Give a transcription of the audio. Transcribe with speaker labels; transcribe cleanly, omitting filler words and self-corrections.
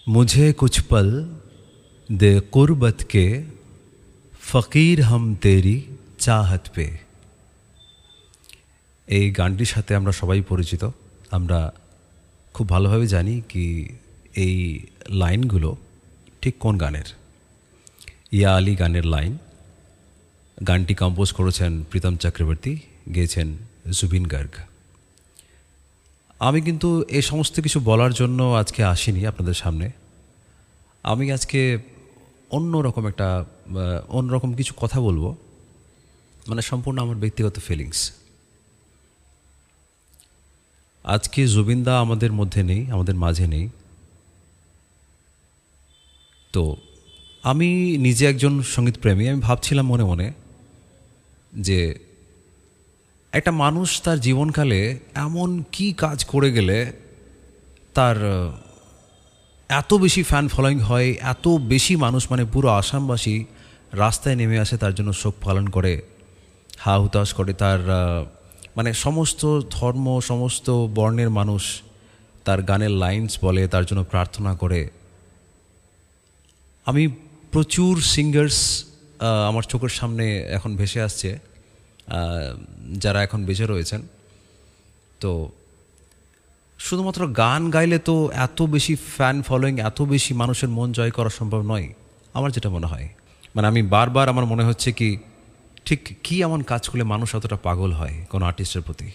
Speaker 1: मुझे कुछ पल दे कुर्बत के फ़कीर हम तेरी चाहत पे। এই গানটির সাথে আমরা সবাই পরিচিত। আমরা খুব ভালোভাবে জানি কি এই লাইনগুলো ঠিক কোন গানের। ইয়া আলী গানের লাইন। গানটি কম্পোজ করেছেন প্রীতম চক্রবর্তী, গেয়েছেন জুবিন গার্গ। আমি কিন্তু এই সমস্ত কিছু বলার জন্য আজকে আসিনি আপনাদের সামনে। আমি আজকে অন্যরকম কিছু কথা বলবো, মানে সম্পূর্ণ আমার ব্যক্তিগত ফিলিংস। আজকে জুবিনদা আমাদের মধ্যে নেই, আমাদের মাঝে নেই। তো আমি নিজে একজন সঙ্গীত প্রেমী। আমি ভাবছিলাম মনে মনে যে একটা মানুষ তার জীবনকালে এমন কি কাজ করে গেলে তার এত বেশি ফ্যান ফলোয়িং হয়, এত বেশি মানুষ, মানে পুরো আসামবাসী রাস্তায় নেমে আসে, তার জন্য শোক পালন করে, হা হুতাশ করে। তার মানে সমস্ত ধর্ম, সমস্ত বর্ণের মানুষ তার গানের লাইনস বলে, তার জন্য প্রার্থনা করে। আমি প্রচুর সিঙ্গার্স আমার চোখের সামনে এখন ভেসে আসছে, যারা এখন বেঁচে রয়েছেন। তো শুধুমাত্র গান গাইলে তো এত বেশি ফ্যান ফলোয়িং, এত বেশি মানুষের মন জয় করা সম্ভব নয়, আমার যেটা মনে হয়। মানে আমি বারবার আমার মনে হচ্ছে কি ঠিক কী এমন কাজ করলে মানুষ এতটা পাগল হয় কোনো আর্টিস্টের প্রতি।